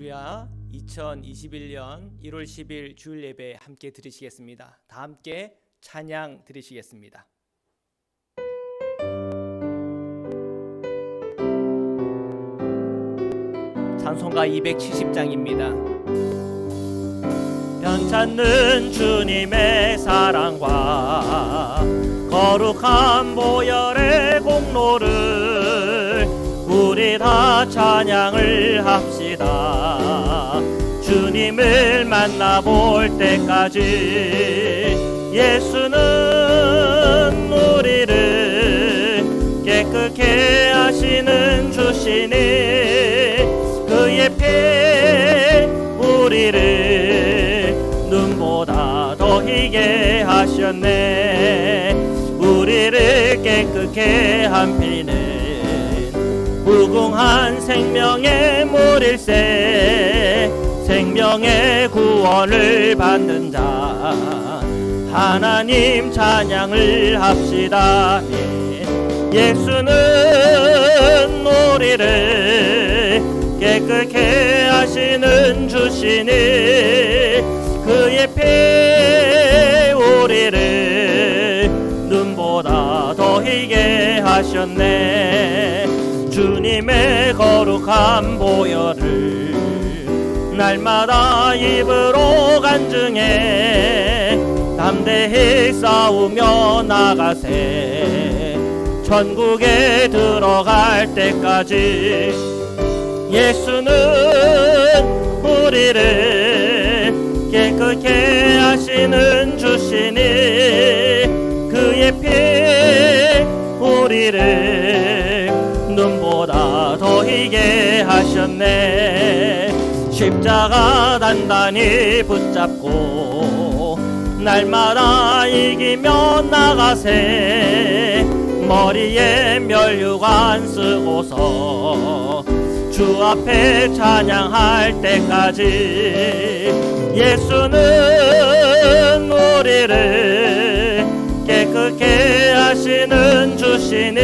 할렐루야. 2021년 1월 10일 주일 예배 함께 드리시겠습니다. 다 함께 찬양 드리시겠습니다. 찬송가 270장입니다. 변찮는 주님의 사랑과 거룩한 보혈의 공로를 우리 다 찬양을 합시다. 주님을 만나볼 때까지 예수는 우리를 깨끗게 하시는 주시니 그의 피 우리를 눈보다 더 희게 하셨네. 우리를 깨끗게 한 피는 무궁한 생명의 물일세. 생명의 구원을 받는 자 하나님 찬양을 합시다. 예수는 우리를 깨끗게 하시는 주시니 그의 피 우리를 눈보다 더 희게 하셨네. 주님의 거룩한 보혈을 날마다 입으로 간증해 담대히 싸우며 나가세. 천국에 들어갈 때까지 예수는 우리를 깨끗게 하시는 주시니 그의 피 우리를 눈보다 더 희게 하셨네. 십자가 단단히 붙잡고 날마다 이기며 나가세. 머리에 면류관 쓰고서 주 앞에 찬양할 때까지 예수는 우리를 깨끗게 하시는 주시니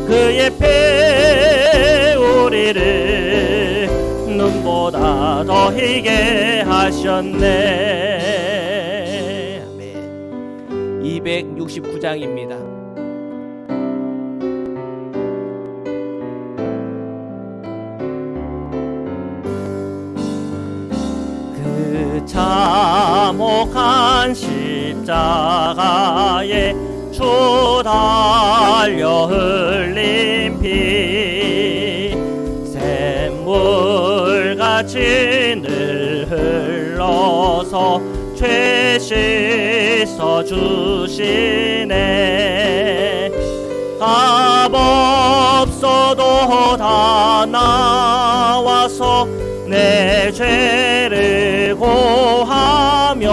그의 피 우리를 눈보다 더 희게 하셨네. 아멘. 269장입니다. 그 참혹한 십자가에 주 달려 흘린 피 샘물같이 늘 흘러서 죄 씻어 주시네. 값 없어도 다 나와서 내 죄를 고하며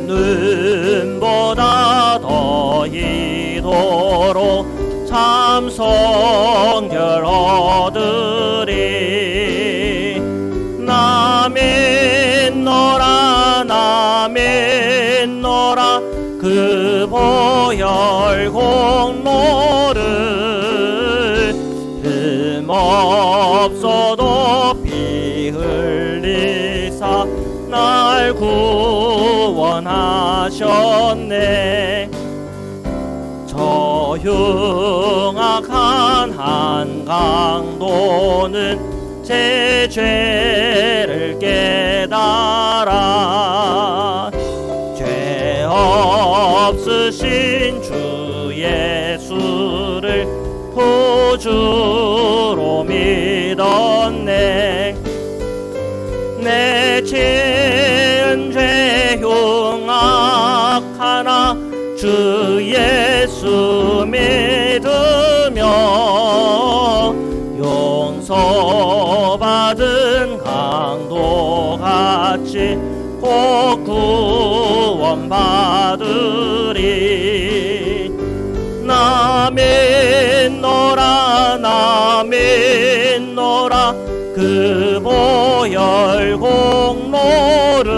눈보다 더 이도록 참 성결 얻으리. 나 믿노라 나 믿노라 그 보혈 공로를 흠없어도 피 흘리사 날 구원하셨네. 저 흉악한 한강도는 제 죄를 깨달아 죄 없으신 주 예수를 구주로 믿었네. 내 지은 죄 흉악하나 주 예수 믿으며 용서받은 강도같이 꼭 구원받으리. 나 믿노라 나 믿노라 그 보혈 공로를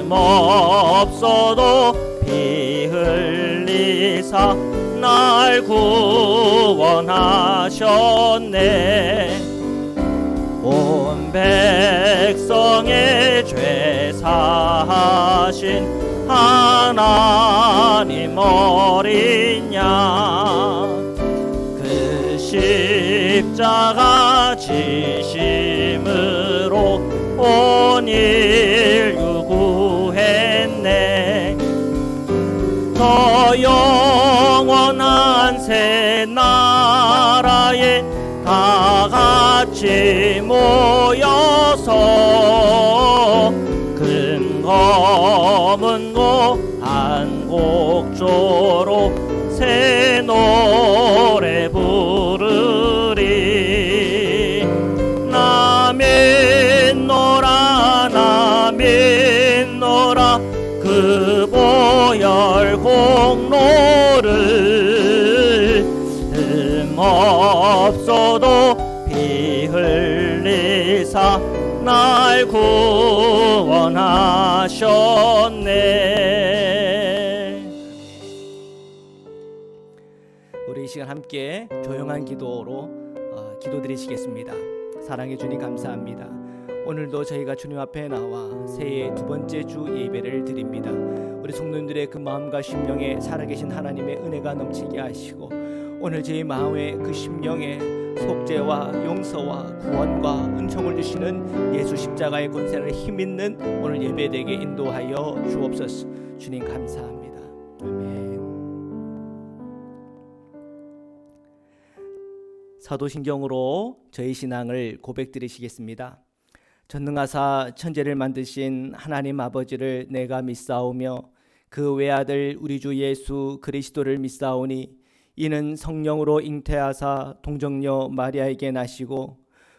흠없어도 피 흘리사 날 날 구원하셨네. 온 백성의 죄 사하신 하나님 어린 양, 그 십자가 지심으로 온 인류 구했네. 더 영원한 새 나라에 다 같이 모여서 금검은고 한곡조로 새 노래 부르리. 나 믿노라 나 믿노라 그 보혈 공로를, 흠없어도 피 흘리사 날 구원하셨네. 우리 이 시간 함께 조용한 기도로 기도드리시겠습니다. 사랑해 주님 감사합니다. 오늘도 저희가 주님 앞에 나와 새해 두 번째 주 예배를 드립니다. 우리 성도님들의 그 마음과 심령에 살아계신 하나님의 은혜가 넘치게 하시고, 오늘 저희 마음의 그 심령에 속죄와 용서와 구원과 은총을 주시는 예수 십자가의 권세를 힘있는 오늘 예배되게 인도하여 주옵소서. 주님 감사합니다. 아멘. 사도신경으로 저희 신앙을 고백드리시겠습니다. 전능하사 천지를 만드신 하나님 아버지를 내가 믿사오며 그 외아들 우리 주 예수 그리스도를 믿사오니, 이는 성령으로 잉태하사 동정녀 마리아에게 나시고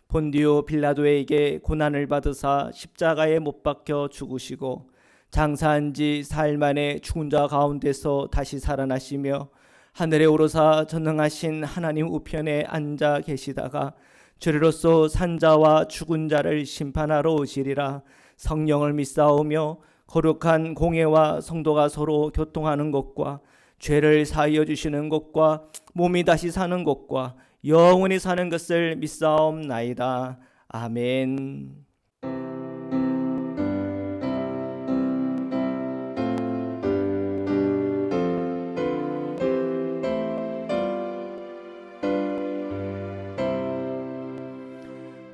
본디오 빌라도에게 고난을 받으사 십자가에 못 박혀 죽으시고 장사한 지 사흘 만에 죽은 자 가운데서 다시 살아나시며 하늘에 오르사 전능하신 하나님 우편에 앉아 계시다가 주리로서 산자와 죽은 자를 심판하러 오시리라. 성령을 믿사오며 거룩한 공회와 성도가 서로 교통하는 것과 죄를 사하여 주시는 것과 몸이 다시 사는 것과 영원히 사는 것을 믿사옵나이다. 아멘.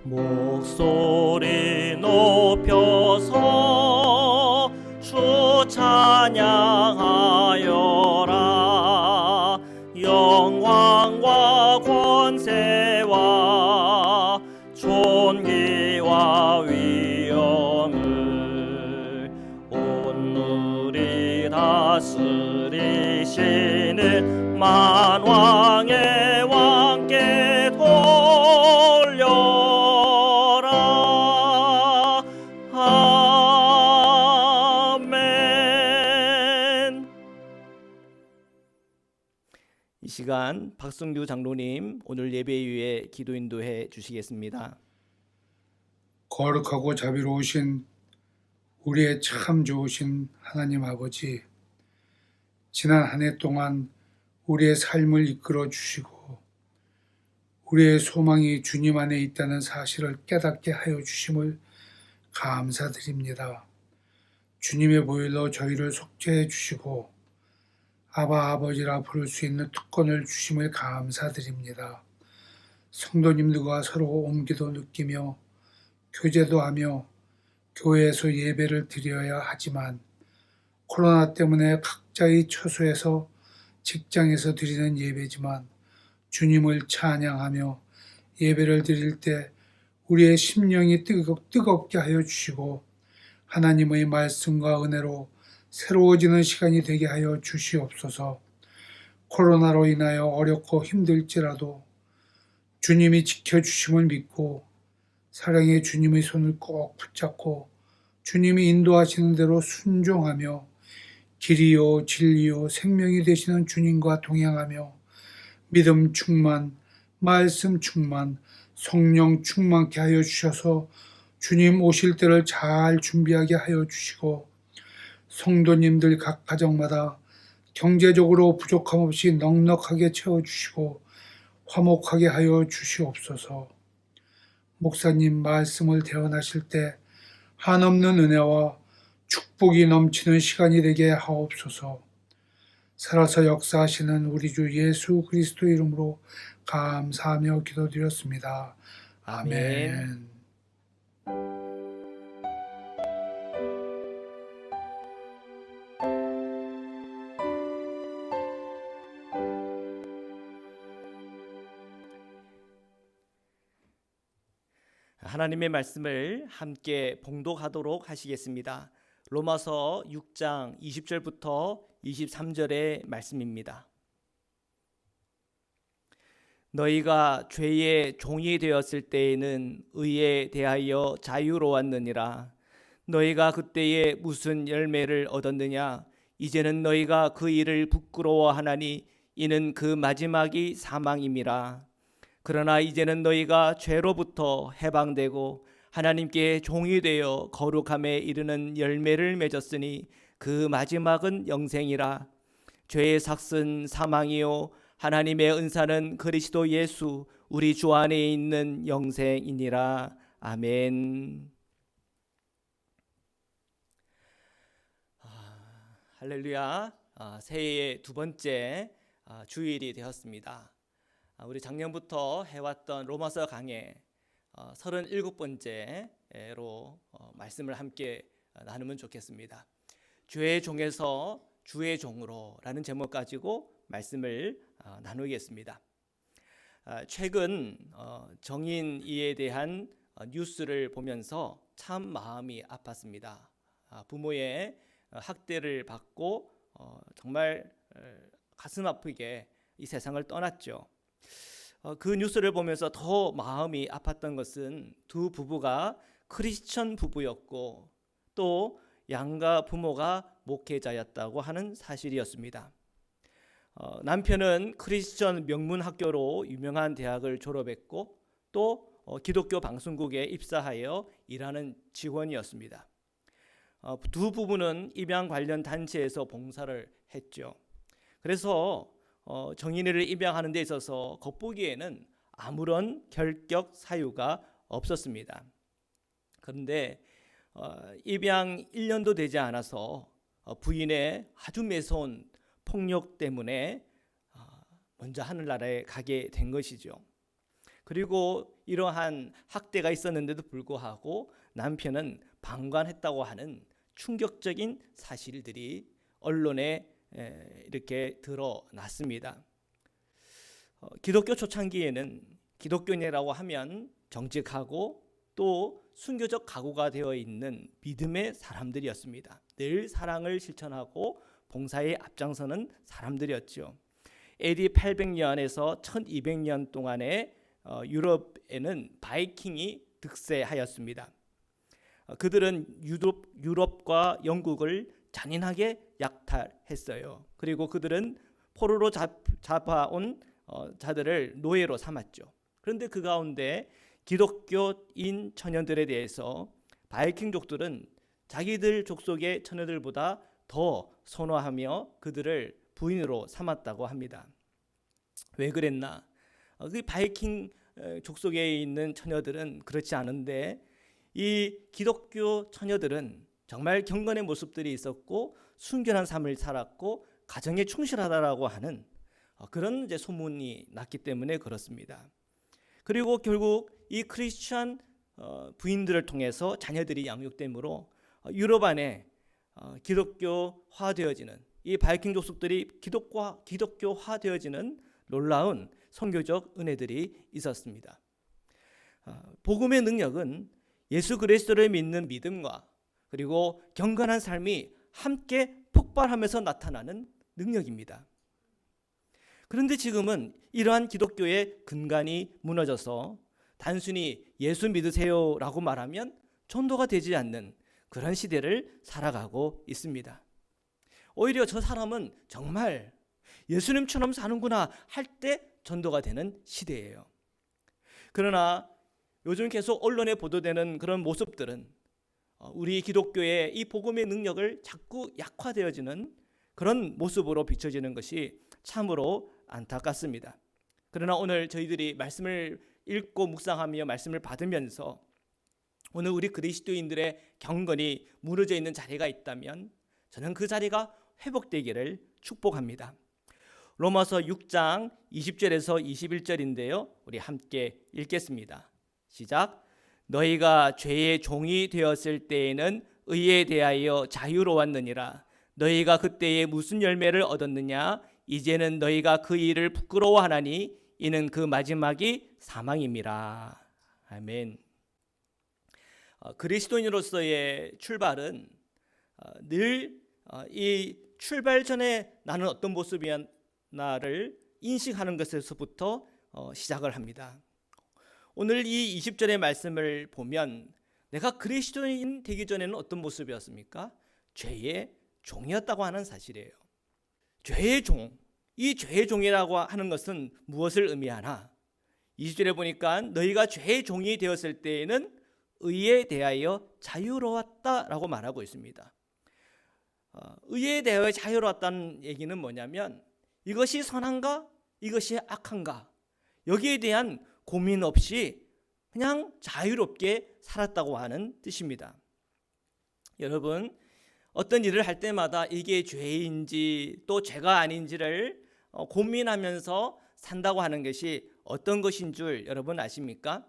목소리 높여서 주 찬양하여라. 영광과 권세와 존귀와 위엄을 온누리 다스리시는 만왕의 왕께 돌려라. 아멘. 이 시간 박성규 장로님 오늘 예배 위에 기도 인도해 주시겠습니다. 거룩하고 자비로우신 우리의 참 좋으신 하나님 아버지, 지난 한 해 동안 우리의 삶을 이끌어 주시고 우리의 소망이 주님 안에 있다는 사실을 깨닫게 하여 주심을 감사드립니다. 주님의 보혈로 저희를 속죄해 주시고 아바 아버지라 부를 수 있는 특권을 주심을 감사드립니다. 성도님들과 서로 옮기도 느끼며 교제도 하며 교회에서 예배를 드려야 하지만 코로나 때문에 각자의 처소에서 직장에서 드리는 예배지만 주님을 찬양하며 예배를 드릴 때 우리의 심령이 뜨겁게 하여 주시고 하나님의 말씀과 은혜로 새로워지는 시간이 되게 하여 주시옵소서. 코로나로 인하여 어렵고 힘들지라도 주님이 지켜주심을 믿고 사랑의 주님의 손을 꼭 붙잡고 주님이 인도하시는 대로 순종하며 길이요 진리요 생명이 되시는 주님과 동행하며 믿음 충만, 말씀 충만, 성령 충만케 하여 주셔서 주님 오실 때를 잘 준비하게 하여 주시고 성도님들 각 가정마다 경제적으로 부족함 없이 넉넉하게 채워주시고 화목하게 하여 주시옵소서. 목사님 말씀을 대언하실 때 한없는 은혜와 축복이 넘치는 시간이 되게 하옵소서. 살아서 역사하시는 우리 주 예수 그리스도 이름으로 감사하며 기도드렸습니다. 아멘. 하나님의 말씀을 함께 봉독하도록 하시겠습니다. 로마서 6장 20절부터 23절의 말씀입니다. 너희가 죄의 종이 되었을 때에는 의에 대하여 자유로웠느니라. 너희가 그때에 무슨 열매를 얻었느냐? 이제는 너희가 그 일을 부끄러워하나니 이는 그 마지막이 사망임이라. 그러나 이제는 너희가 죄로부터 해방되고 하나님께 종이 되어 거룩함에 이르는 열매를 맺었으니 그 마지막은 영생이라. 죄의 삭은 사망이요 하나님의 은사는 그리스도 예수 우리 주 안에 있는 영생이니라. 아멘. 할렐루야. 새해의 두 번째 주일이 되었습니다. 우리 작년부터 해왔던 로마서 강의 37번째로 말씀을 함께 나누면 좋겠습니다. 죄의 종에서 주의 종으로 라는 제목 가지고 말씀을 나누겠습니다. 최근 정인이에 대한 뉴스를 보면서 참 마음이 아팠습니다. 부모의 학대를 받고 정말 가슴 아프게 이 세상을 떠났죠. 그 뉴스를 보면서 더 마음이 아팠던 것은 두 부부가 크리스천 부부였고 또 양가 부모가 목회자였다고 하는 사실이었습니다. 남편은 크리스천 명문 학교로 유명한 대학을 졸업했고 또 기독교 방송국에 입사하여 일하는 직원이었습니다. 두 부부는 입양 관련 단체에서 봉사를 했죠. 그래서 정인이를 입양하는 데 있어서 겉보기에는 아무런 결격 사유가 없었습니다. 그런데 입양 1년도 되지 않아서 부인의 아주 매서운 폭력 때문에 먼저 하늘나라에 가게 된 것이죠. 그리고 이러한 학대가 있었는데도 불구하고 남편은 방관했다고 하는 충격적인 사실들이 언론에 이렇게 드러났습니다. 기독교 초창기에는 기독교인이라고 하면 정직하고 또 순교적 각오가 되어 있는 믿음의 사람들이었습니다. 늘 사랑을 실천하고 봉사에 앞장서는 사람들이었죠. AD 800년에서 1200년 동안에 유럽에는 바이킹이 득세하였습니다. 그들은 유럽과 영국을 잔인하게 약탈했어요. 그리고 그들은 포로로 잡아온 자들을 노예로 삼았죠. 그런데 그 가운데 기독교인 처녀들에 대해서 바이킹족들은 자기들 족속의 처녀들보다 더 선호하며 그들을 부인으로 삼았다고 합니다. 왜 그랬나? 그 바이킹 족속에 있는 처녀들은 그렇지 않은데 이 기독교 처녀들은 정말 경건의 모습들이 있었고 순결한 삶을 살았고 가정에 충실하다라고 하는 그런 이제 소문이 났기 때문에 그렇습니다. 그리고 결국 이 크리스천 부인들을 통해서 자녀들이 양육되므로 유럽 안에 기독교화되어지는 이 바이킹 족속들이 기독교화되어지는 놀라운 선교적 은혜들이 있었습니다. 복음의 능력은 예수 그리스도를 믿는 믿음과 그리고 경건한 삶이 함께 폭발하면서 나타나는 능력입니다. 그런데 지금은 이러한 기독교의 근간이 무너져서 단순히 예수 믿으세요라고 말하면 전도가 되지 않는 그런 시대를 살아가고 있습니다. 오히려 저 사람은 정말 예수님처럼 사는구나 할 때 전도가 되는 시대예요. 그러나 요즘 계속 언론에 보도되는 그런 모습들은 우리 기독교의 이 복음의 능력을 자꾸 약화되어지는 그런 모습으로 비춰지는 것이 참으로 안타깝습니다. 그러나 오늘 저희들이 말씀을 읽고 묵상하며 말씀을 받으면서 오늘 우리 그리스도인들의 경건이 무너져 있는 자리가 있다면 저는 그 자리가 회복되기를 축복합니다. 로마서 6장 20절에서 21절인데요. 우리 함께 읽겠습니다. 시작. 너희가 죄의 종이 되었을 때에는 의에 대하여 자유로웠느니라. 너희가 그때에 무슨 열매를 얻었느냐? 이제는 너희가 그 일을 부끄러워하나니 이는 그 마지막이 사망임이라. 아멘. 그리스도인으로서의 출발은 늘 이 출발 전에 나는 어떤 모습이었나를 인식하는 것에서부터 시작을 합니다. 오늘 이 20절의 말씀을 보면 내가 그리스도인 되기 전에는 어떤 모습이었습니까? 죄의 종이었다고 하는 사실이에요. 죄의 종, 이 죄의 종이라고 하는 것은 무엇을 의미하나? 20절에 보니까 너희가 죄의 종이 되었을 때에는 의에 대하여 자유로웠다라고 말하고 있습니다. 의에 대하여 자유로웠다는 얘기는 뭐냐면 이것이 선한가? 이것이 악한가? 여기에 대한 고민 없이 그냥 자유롭게 살았다고 하는 뜻입니다. 여러분, 어떤 일을 할 때마다 이게 죄인지 또 죄가 아닌지를 고민하면서 산다고 하는 것이 어떤 것인 줄 여러분 아십니까?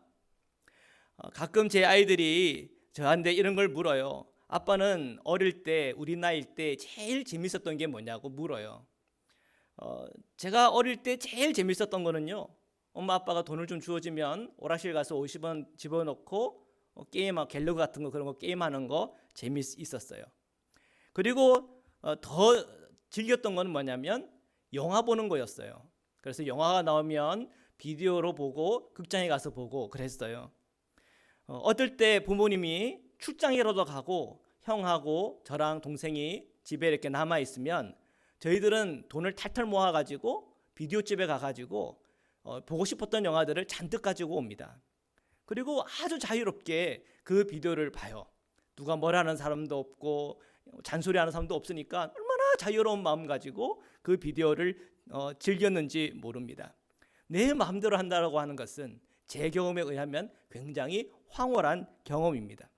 가끔 제 아이들이 저한테 이런 걸 물어요. 아빠는 어릴 때 우리 나이일 때 제일 재밌었던 게 뭐냐고 물어요. 제가 어릴 때 제일 재밌었던 거는요, 엄마 아빠가 돈을 좀 주어지면 오락실 가서 50원 집어넣고 게임하고 갤러그 같은 거 그런 거 게임하는 거 재밌었어요. 그리고 더 즐겼던 건 뭐냐면 영화 보는 거였어요. 그래서 영화가 나오면 비디오로 보고 극장에 가서 보고 그랬어요. 어떨 때 부모님이 출장이라도 가고 형하고 저랑 동생이 집에 이렇게 남아 있으면 저희들은 돈을 탈탈 모아가지고 비디오집에 가가지고 보고 싶었던 영화들을 잔뜩 가지고 옵니다. 그리고 아주 자유롭게 그 비디오를 봐요. 누가 뭐라는 사람도 없고 잔소리하는 사람도 없으니까 얼마나 자유로운 마음 가지고 그 비디오를 즐겼는지 모릅니다. 내 마음대로 한다고 하는 것은 제 경험에 의하면 굉장히 황홀한 경험입니다.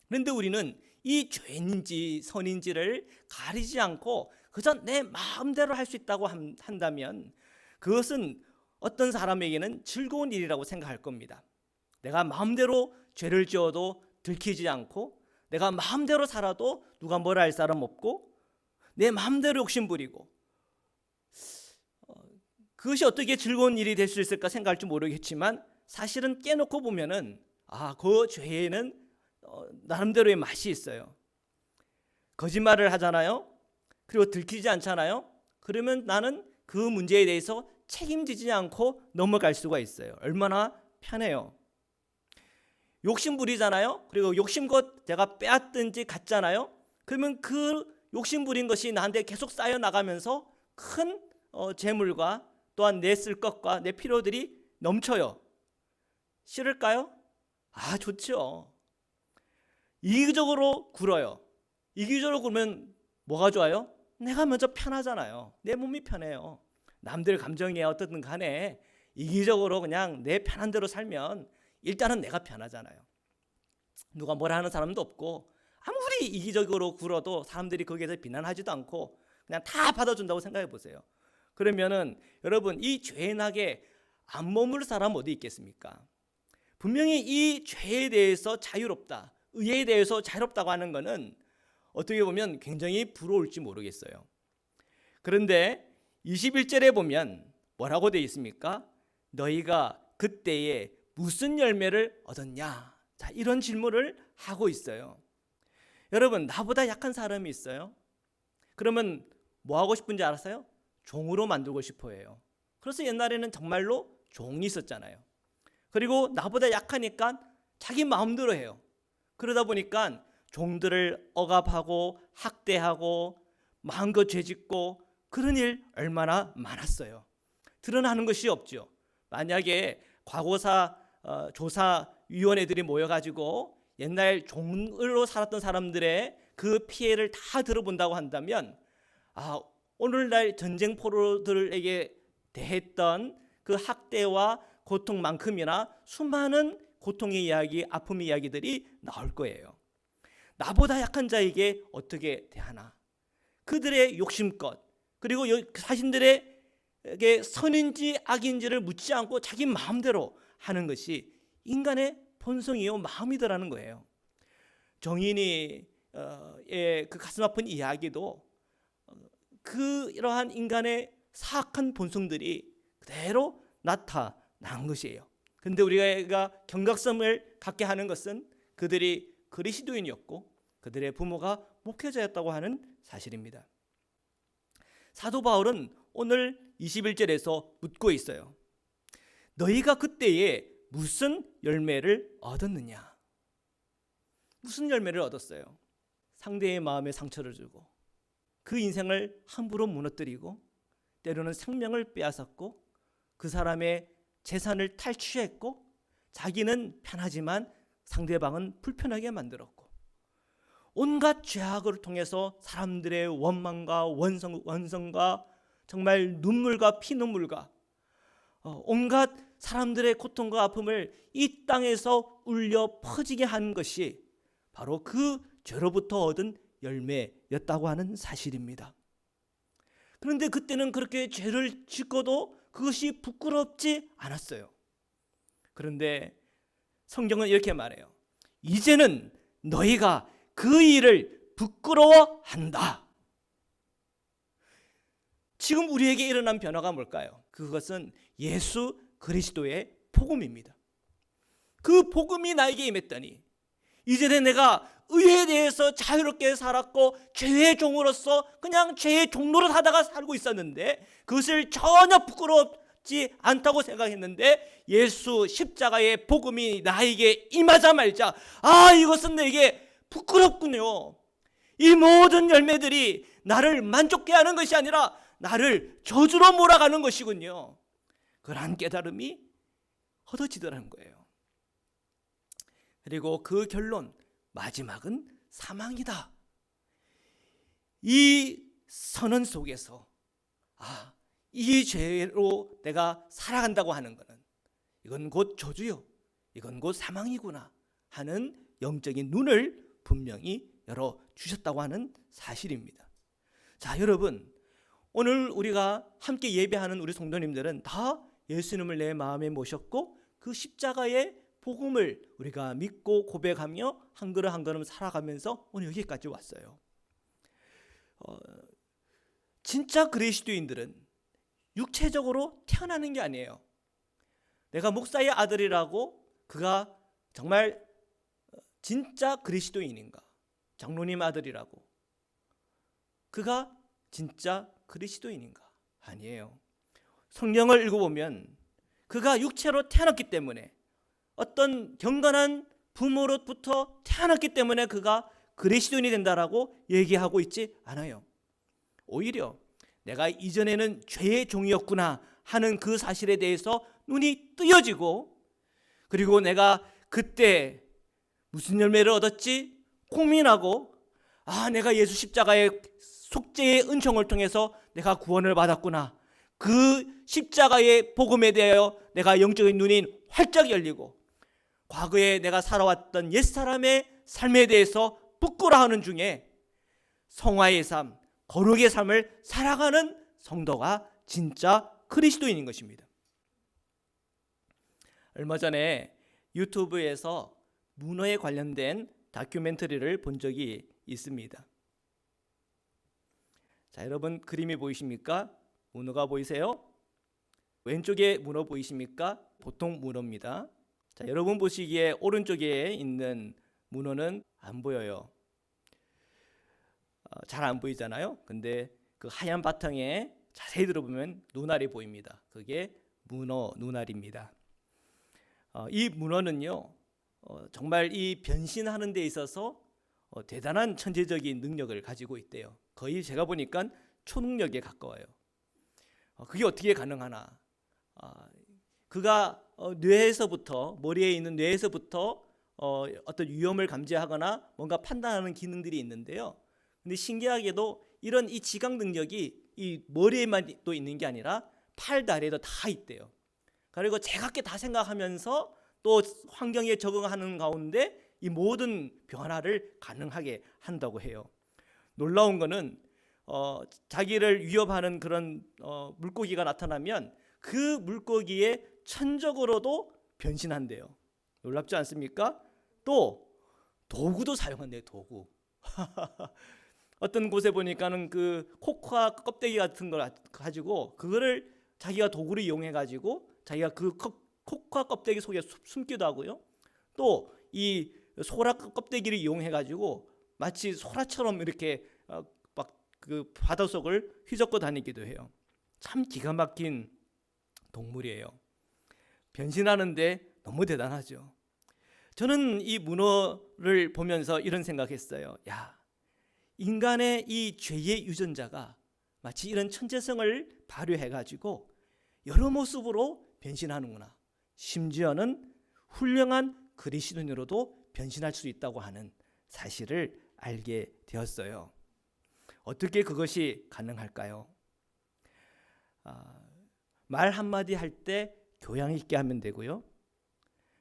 그런데 우리는 이 죄인지 선인지를 가리지 않고 그저 내 마음대로 할 수 있다고 한다면 그것은 어떤 사람에게는 즐거운 일이라고 생각할 겁니다. 내가 마음대로 죄를 지어도 들키지 않고 내가 마음대로 살아도 누가 뭐라 할 사람 없고 내 마음대로 욕심부리고 그것이 어떻게 즐거운 일이 될 수 있을까 생각할지 모르겠지만 사실은 깨놓고 보면은 그 죄에는 나름대로의 맛이 있어요. 거짓말을 하잖아요. 그리고 들키지 않잖아요. 그러면 나는 그 문제에 대해서 책임지지 않고 넘어갈 수가 있어요. 얼마나 편해요. 욕심 부리잖아요. 그리고 욕심껏 내가 빼앗든지 갔잖아요. 그러면 그 욕심 부린 것이 나한테 계속 쌓여 나가면서 큰 재물과 또한 내 쓸 것과 내 필요들이 넘쳐요. 싫을까요? 좋죠. 이기적으로 굴어요. 이기적으로 굴면 뭐가 좋아요? 내가 먼저 편하잖아요. 내 몸이 편해요. 남들 감정이 어떻든 간에 이기적으로 그냥 내 편한 대로 살면 일단은 내가 편하잖아요. 누가 뭐라 하는 사람도 없고 아무리 이기적으로 굴어도 사람들이 거기에서 비난하지도 않고 그냥 다 받아준다고 생각해 보세요. 그러면은 여러분 이 죄의 낙에 안 머물 사람 어디 있겠습니까? 분명히 이 죄에 대해서 자유롭다, 의에 대해서 자유롭다고 하는 것은 어떻게 보면 굉장히 부러울지 모르겠어요. 그런데 21절에 보면 뭐라고 되어 있습니까? 너희가 그때에 무슨 열매를 얻었냐? 자, 이런 질문을 하고 있어요. 여러분, 나보다 약한 사람이 있어요? 그러면 뭐 하고 싶은지 알았어요? 종으로 만들고 싶어 해요. 그래서 옛날에는 정말로 종이 있었잖아요. 그리고 나보다 약하니까 자기 마음대로 해요. 그러다 보니까 종들을 억압하고 학대하고 마음껏 죄짓고 그런 일 얼마나 많았어요. 드러나는 것이 없죠. 만약에 과거사 조사위원회들이 모여가지고 옛날 종으로 살았던 사람들의 그 피해를 다 들어본다고 한다면 오늘날 전쟁 포로들에게 대했던 그 학대와 고통만큼이나 수많은 고통의 이야기, 아픔의 이야기들이 나올 거예요. 나보다 약한 자에게 어떻게 대하나, 그들의 욕심껏, 그리고 자신들에게 선인지 악인지를 묻지 않고 자기 마음대로 하는 것이 인간의 본성이요 마음이더라는 거예요. 정인이의 그 가슴 아픈 이야기도 그러한 인간의 사악한 본성들이 그대로 나타난 것이에요. 그런데 우리가 경각심을 갖게 하는 것은 그들이 그리스도인이었고 그들의 부모가 목회자였다고 하는 사실입니다. 사도 바울은 오늘 21절에서 묻고 있어요. 너희가 그때에 무슨 열매를 얻었느냐? 무슨 열매를 얻었어요? 상대의 마음에 상처를 주고 그 인생을 함부로 무너뜨리고 때로는 생명을 빼앗았고 그 사람의 재산을 탈취했고 자기는 편하지만 상대방은 불편하게 만들었고 온갖 죄악을 통해서 사람들의 원망과 원성과 정말 눈물과 피눈물과 온갖 사람들의 고통과 아픔을 이 땅에서 울려 퍼지게 한 것이 바로 그 죄로부터 얻은 열매였다고 하는 사실입니다. 그런데 그때는 그렇게 죄를 짓고도 그것이 부끄럽지 않았어요. 그런데 성경은 이렇게 말해요. 이제는 너희가 그 일을 부끄러워한다. 지금 우리에게 일어난 변화가 뭘까요? 그것은 예수 그리스도의 복음입니다. 그 복음이 나에게 임했더니 이제는 내가 의에 대해서 자유롭게 살았고 죄의 종으로서 그냥 죄의 종노릇 하다가 살고 있었는데 그것을 전혀 부끄럽지 않다고 생각했는데 예수 십자가의 복음이 나에게 임하자마자 이것은 내게 부끄럽군요. 이 모든 열매들이 나를 만족케 하는 것이 아니라 나를 저주로 몰아가는 것이군요. 그러한 깨달음이 얻어지더라는 거예요. 그리고 그 결론, 마지막은 사망이다. 이 선언 속에서 이 죄로 내가 살아간다고 하는 것은 이건 곧 저주요, 이건 곧 사망이구나 하는 영적인 눈을 분명히 열어주셨다고 하는 사실입니다. 자, 여러분, 오늘 우리가 함께 예배하는 우리 성도님들은 다 예수님을 내 마음에 모셨고 그 십자가의 복음을 우리가 믿고 고백하며 한 걸음 한 걸음 살아가면서 오늘 여기까지 왔어요. 진짜 그리스도인들은 육체적으로 태어나는 게 아니에요. 내가 목사의 아들이라고 그가 정말 진짜 그리스도인인가? 장로님 아들이라고 그가 진짜 그리스도인인가? 아니에요. 성경을 읽어보면 그가 육체로 태어났기 때문에 어떤 경건한 부모로부터 태어났기 때문에 그가 그리스도인이 된다라고 얘기하고 있지 않아요. 오히려 내가 이전에는 죄의 종이었구나 하는 그 사실에 대해서 눈이 뜨여지고 그리고 내가 그때 무슨 열매를 얻었지? 고민하고 내가 예수 십자가의 속죄의 은총을 통해서 내가 구원을 받았구나. 그 십자가의 복음에 대하여 내가 영적인 눈이 활짝 열리고 과거에 내가 살아왔던 옛사람의 삶에 대해서 부끄러워하는 중에 성화의 삶, 거룩의 삶을 살아가는 성도가 진짜 그리스도인인 것입니다. 얼마 전에 유튜브에서 문어에 관련된 다큐멘터리를 본 적이 있습니다. 자, 여러분 그림이 보이십니까? 문어가 보이세요? 왼쪽에 문어 보이십니까? 보통 문어입니다. 자, 여러분 보시기에 오른쪽에 있는 문어는 안 보여요. 잘 안 보이잖아요. 근데 그 하얀 바탕에 자세히 들어보면 눈알이 보입니다. 그게 문어 눈알입니다. 이 문어는요, 정말 이 변신하는 데 있어서 대단한 천재적인 능력을 가지고 있대요. 거의 제가 보니까 초능력에 가까워요. 그게 어떻게 가능하나? 그가 뇌에서부터 머리에 있는 뇌에서부터 어떤 위험을 감지하거나 뭔가 판단하는 기능들이 있는데요. 근데 신기하게도 이런 이 지각 능력이 이 머리에만 또 있는 게 아니라 팔 다리에도 다 있대요. 그리고 제각기 다 생각하면서 또 환경에 적응하는 가운데 이 모든 변화를 가능하게 한다고 해요. 놀라운 거는 자기를 위협하는 그런 물고기가 나타나면 그 물고기의 천적으로도 변신한대요. 놀랍지 않습니까? 또 도구도 사용한대요. 도구. 어떤 곳에 보니까는 그 코코아 껍데기 같은 걸 가지고 그거를 자기가 도구를 이용해 가지고 자기가 그 코코아 껍데기 속에 숨기도 하고요. 또 이 소라 껍데기를 이용해 가지고 마치 소라처럼 이렇게 막 그 바닷속을 휘젓고 다니기도 해요. 참 기가 막힌 동물이에요. 변신하는데 너무 대단하죠. 저는 이 문어를 보면서 이런 생각했어요. 야, 인간의 이 죄의 유전자가 마치 이런 천재성을 발휘해가지고 여러 모습으로 변신하는구나. 심지어는 훌륭한 그리스도인으로도 변신할 수 있다고 하는 사실을 알게 되었어요. 어떻게 그것이 가능할까요? 말 한마디 할 때 교양 있게 하면 되고요.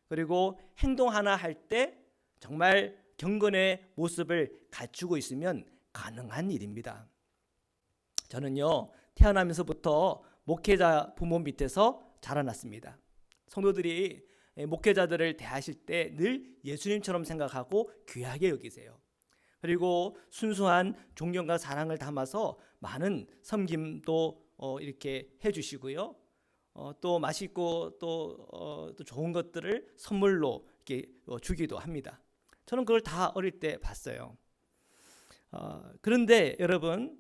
그리고 행동 하나 할 때 정말 경건의 모습을 갖추고 있으면 가능한 일입니다. 저는요, 태어나면서부터 목회자 부모 밑에서 자라났습니다. 성도들이 목회자들을 대하실 때 늘 예수님처럼 생각하고 귀하게 여기세요. 그리고 순수한 존경과 사랑을 담아서 많은 섬김도 이렇게 해주시고요. 또 맛있고 또 좋은 것들을 선물로 이렇게 주기도 합니다. 저는 그걸 다 어릴 때 봤어요. 그런데 여러분,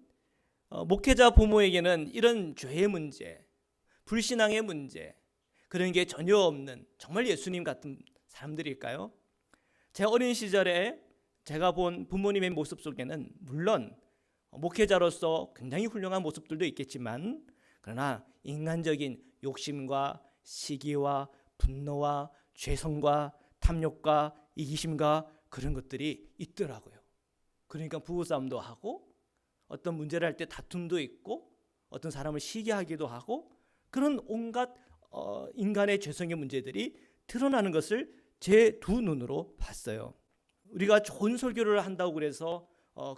목회자 부모에게는 이런 죄의 문제, 불신앙의 문제, 그런 게 전혀 없는 정말 예수님 같은 사람들일까요? 제 어린 시절에 제가 본 부모님의 모습 속에는 물론 목회자로서 굉장히 훌륭한 모습들도 있겠지만, 그러나 인간적인 욕심과 시기와 분노와 죄성과 탐욕과 이기심과 그런 것들이 있더라고요. 그러니까 부부싸움도 하고 어떤 문제를 할 때 다툼도 있고 어떤 사람을 시기하기도 하고 그런 온갖 인간의 죄성의 문제들이 드러나는 것을 제 두 눈으로 봤어요. 우리가 좋은 설교를 한다고 그래서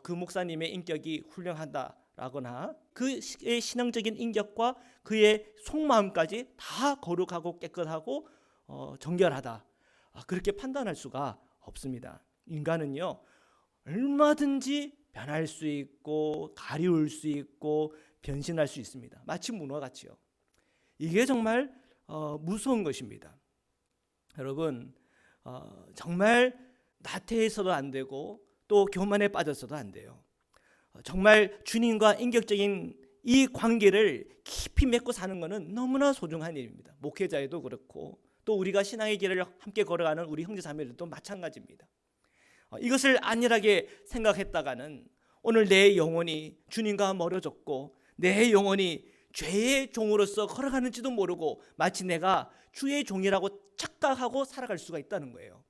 그 목사님의 인격이 훌륭하다라거나 그의 신앙적인 인격과 그의 속마음까지 다 거룩하고 깨끗하고 정결하다, 그렇게 판단할 수가 없습니다. 인간은요, 얼마든지 변할 수 있고 가리울 수 있고 변신할 수 있습니다. 마치 문어같이요. 이게 정말 무서운 것입니다. 여러분, 정말 나태해서도 안 되고 또 교만에 빠져서도 안 돼요. 정말 주님과 인격적인 이 관계를 깊이 맺고 사는 것은 너무나 소중한 일입니다. 목회자에도 그렇고 또 우리가 신앙의 길을 함께 걸어가는 우리 형제자매들도 마찬가지입니다. 이것을 안일하게 생각했다가는 오늘 내 영혼이 주님과 멀어졌고 내 영혼이 죄의 종으로서 걸어가는지도 모르고 마치 내가 주의 종이라고 착각하고 살아갈 수가 있다는 거예요.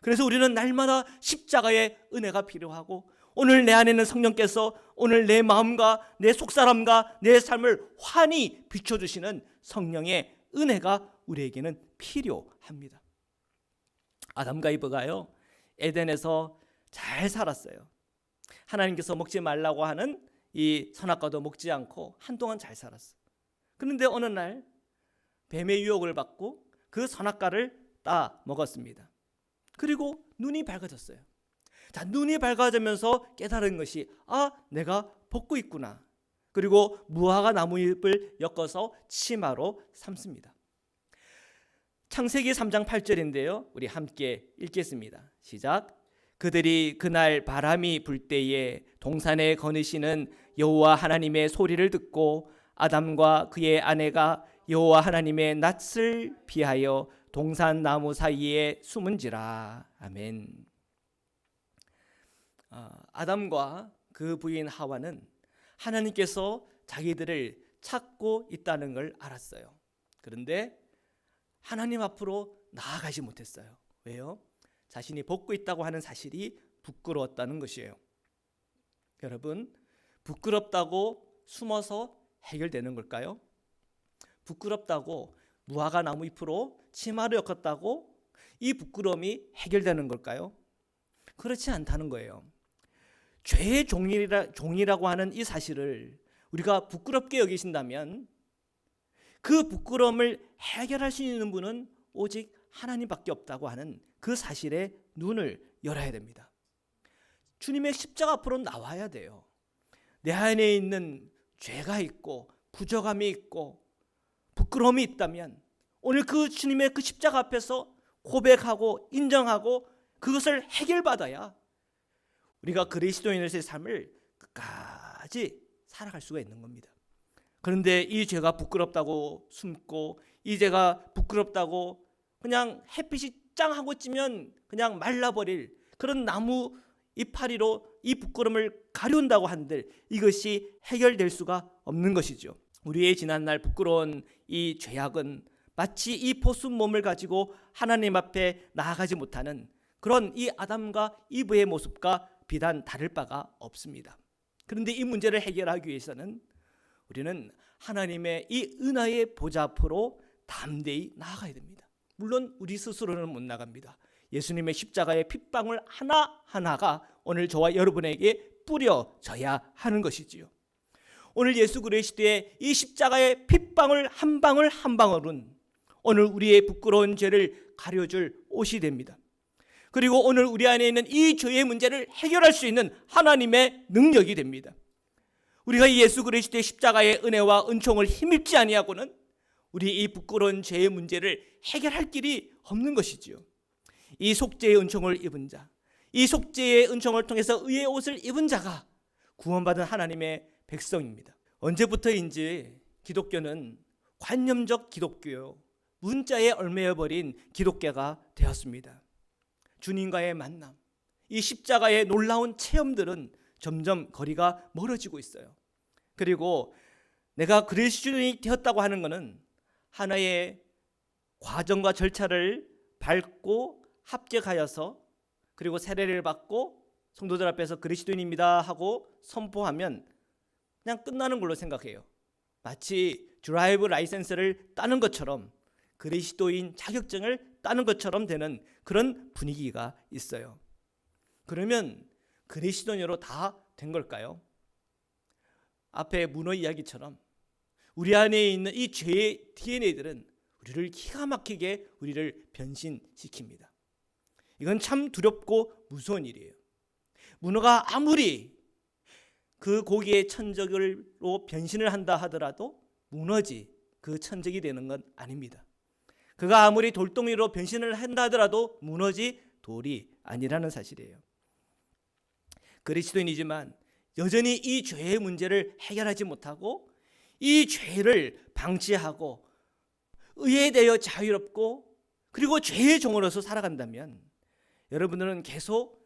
그래서 우리는 날마다 십자가의 은혜가 필요하고 오늘 내 안에 있는 성령께서 오늘 내 마음과 내 속사람과 내 삶을 환히 비춰주시는 성령의 은혜가 우리에게는 필요합니다. 아담과 이브가요, 에덴에서 잘 살았어요. 하나님께서 먹지 말라고 하는 이 선악과도 먹지 않고 한동안 잘 살았어요. 그런데 어느 날 뱀의 유혹을 받고 그 선악과를 따 먹었습니다. 그리고 눈이 밝아졌어요. 자, 눈이 밝아지면서 깨달은 것이 내가 벗고 있구나. 그리고 무화과 나무잎을 엮어서 치마로 삼습니다. 창세기 3장 8절인데요. 우리 함께 읽겠습니다. 시작. 그들이 그날 바람이 불 때에 동산에 거느시는 여호와 하나님의 소리를 듣고 아담과 그의 아내가 여호와 하나님의 낯을 피하여 동산 나무 사이에 숨은지라. 아멘. 아담과 그 부인 하와는 하나님께서 자기들을 찾고 있다는 걸 알았어요. 그런데 하나님 앞으로 나아가지 못했어요. 왜요? 자신이 벗고 있다고 하는 사실이 부끄러웠다는 것이에요. 여러분, 부끄럽다고 숨어서 해결되는 걸까요? 부끄럽다고 무화과 나무 잎으로 치마를 엮었다고 이 부끄러움이 해결되는 걸까요? 그렇지 않다는 거예요. 죄의 종이라고 하는 이 사실을 우리가 부끄럽게 여기신다면 그 부끄러움을 해결할 수 있는 분은 오직 하나님밖에 없다고 하는 그 사실에 눈을 열어야 됩니다. 주님의 십자가 앞으로 나와야 돼요. 내 안에 있는 죄가 있고 부족함이 있고 부끄러움이 있다면 오늘 그 주님의 그 십자가 앞에서 고백하고 인정하고 그것을 해결받아야 우리가 그리스도인으로서의 삶을 끝까지 살아갈 수가 있는 겁니다. 그런데 이 죄가 부끄럽다고 숨고 이 죄가 부끄럽다고 그냥 햇빛이 짱하고 찌면 그냥 말라버릴 그런 나무 이파리로 이 부끄러움을 가려운다고 한들 이것이 해결될 수가 없는 것이죠. 우리의 지난날 부끄러운 이 죄악은 마치 이 보수 몸을 가지고 하나님 앞에 나아가지 못하는 그런 이 아담과 이브의 모습과 비단 다를 바가 없습니다. 그런데 이 문제를 해결하기 위해서는 우리는 하나님의 이 은혜의 보좌 앞으로 담대히 나아가야 됩니다. 물론 우리 스스로는 못 나갑니다. 예수님의 십자가의 핏방울 하나하나가 오늘 저와 여러분에게 뿌려져야 하는 것이지요. 오늘 예수 그리스도의 이 십자가의 핏방울 한 방울 한 방울은 오늘 우리의 부끄러운 죄를 가려줄 옷이 됩니다. 그리고 오늘 우리 안에 있는 이 죄의 문제를 해결할 수 있는 하나님의 능력이 됩니다. 우리가 예수 그리스도의 십자가의 은혜와 은총을 힘입지 아니하고는 우리 이 부끄러운 죄의 문제를 해결할 길이 없는 것이지요. 이 속죄의 은총을 입은 자, 이 속죄의 은총을 통해서 의의 옷을 입은 자가 구원받은 하나님의 백성입니다. 언제부터인지 기독교는 관념적 기독교요, 문자에 얽매여버린 기독교가 되었습니다. 주님과의 만남, 이 십자가의 놀라운 체험들은 점점 거리가 멀어지고 있어요. 그리고 내가 그리스도인이 되었다고 하는 것은 하나의 과정과 절차를 밟고 합격하여서 그리고 세례를 받고 성도들 앞에서 그리스도인입니다 하고 선포하면 그냥 끝나는 걸로 생각해요. 마치 드라이브 라이센스를 따는 것처럼 그리스도인 자격증을 따는 것처럼 되는 그런 분위기가 있어요. 그러면 그리스도인으로 다 된 걸까요? 앞에 문어 이야기처럼 우리 안에 있는 이 죄의 DNA들은 우리를 기가 막히게 우리를 변신시킵니다. 이건 참 두렵고 무서운 일이에요. 문어가 아무리 그 고기의 천적으로 변신을 한다 하더라도 문어지 그 천적이 되는 건 아닙니다. 그가 아무리 돌덩이로 변신을 한다 하더라도 문어지 돌이 아니라는 사실이에요. 그리스도인이지만 여전히 이 죄의 문제를 해결하지 못하고 이 죄를 방치하고 의에 대하여 자유롭고 그리고 죄의 종으로서 살아간다면 여러분들은 계속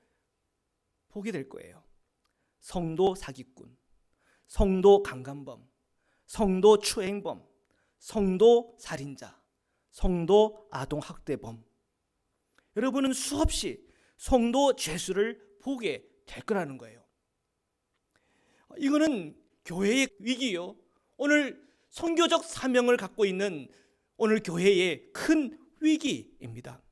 보게 될 거예요. 성도 사기꾼, 성도 강간범, 성도 추행범, 성도 살인자, 성도 아동학대범. 여러분은 수없이 성도 죄수를 보게 될 거라는 거예요. 이거는 교회의 위기요. 오늘 선교적 사명을 갖고 있는 오늘 교회의 큰 위기입니다.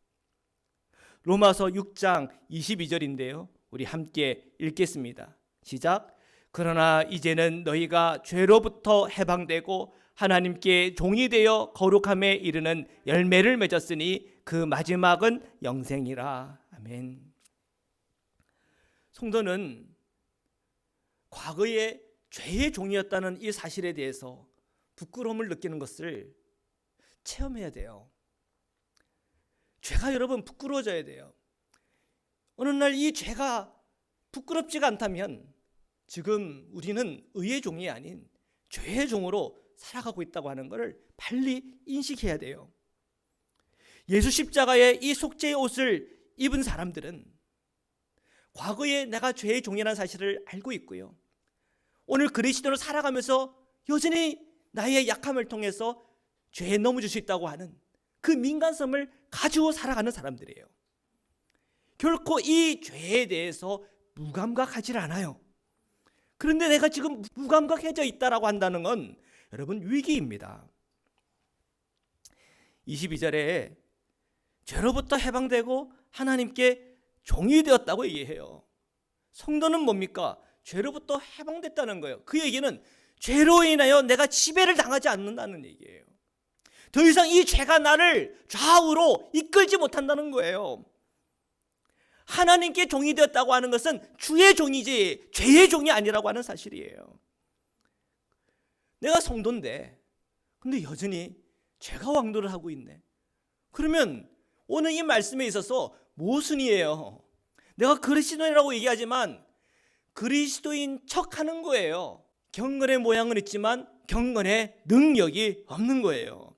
로마서 6장 22절인데요. 우리 함께 읽겠습니다. 시작. 그러나 이제는 너희가 죄로부터 해방되고 하나님께 종이 되어 거룩함에 이르는 열매를 맺었으니 그 마지막은 영생이라. 아멘. 성도는 과거에 죄의 종이었다는 이 사실에 대해서 부끄러움을 느끼는 것을 체험해야 돼요. 죄가 여러분 부끄러워져야 돼요. 어느 날 이 죄가 부끄럽지가 않다면 지금 우리는 의의 종이 아닌 죄의 종으로 살아가고 있다고 하는 것을 빨리 인식해야 돼요. 예수 십자가의 이 속죄의 옷을 입은 사람들은 과거에 내가 죄의 종이라는 사실을 알고 있고요. 오늘 그리스도로 살아가면서 여전히 나의 약함을 통해서 죄에 넘어질 수 있다고 하는 그 민감성을 가지고 살아가는 사람들이에요. 결코 이 죄에 대해서 무감각하지 않아요. 그런데 내가 지금 무감각해져 있다라고 한다는 건 여러분 위기입니다. 22절에 죄로부터 해방되고 하나님께 종이 되었다고 얘기해요. 성도는 뭡니까? 죄로부터 해방됐다는 거예요. 그 얘기는 죄로 인하여 내가 지배를 당하지 않는다는 얘기예요. 더 이상 이 죄가 나를 좌우로 이끌지 못한다는 거예요. 하나님께 종이 되었다고 하는 것은 주의 종이지 죄의 종이 아니라고 하는 사실이에요. 내가 성도인데 근데 여전히 죄가 왕도를 하고 있네. 그러면 오늘 이 말씀에 있어서 모순이에요. 내가 그리스도인이라고 얘기하지만 그리스도인 척하는 거예요. 경건의 모양은 있지만 경건의 능력이 없는 거예요.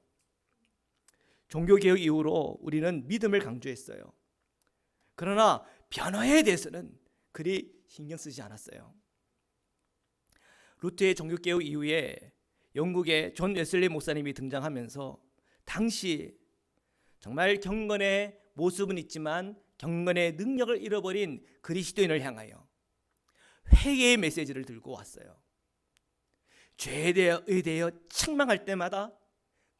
종교개혁 이후로 우리는 믿음을 강조했어요. 그러나 변화에 대해서는 그리 신경 쓰지 않았어요. 루트의 종교개혁 이후에 영국의 존 웨슬리 목사님이 등장하면서 당시 정말 경건의 모습은 있지만 경건의 능력을 잃어버린 그리스도인을 향하여 회개의 메시지를 들고 왔어요. 죄에 대하여 책망할 때마다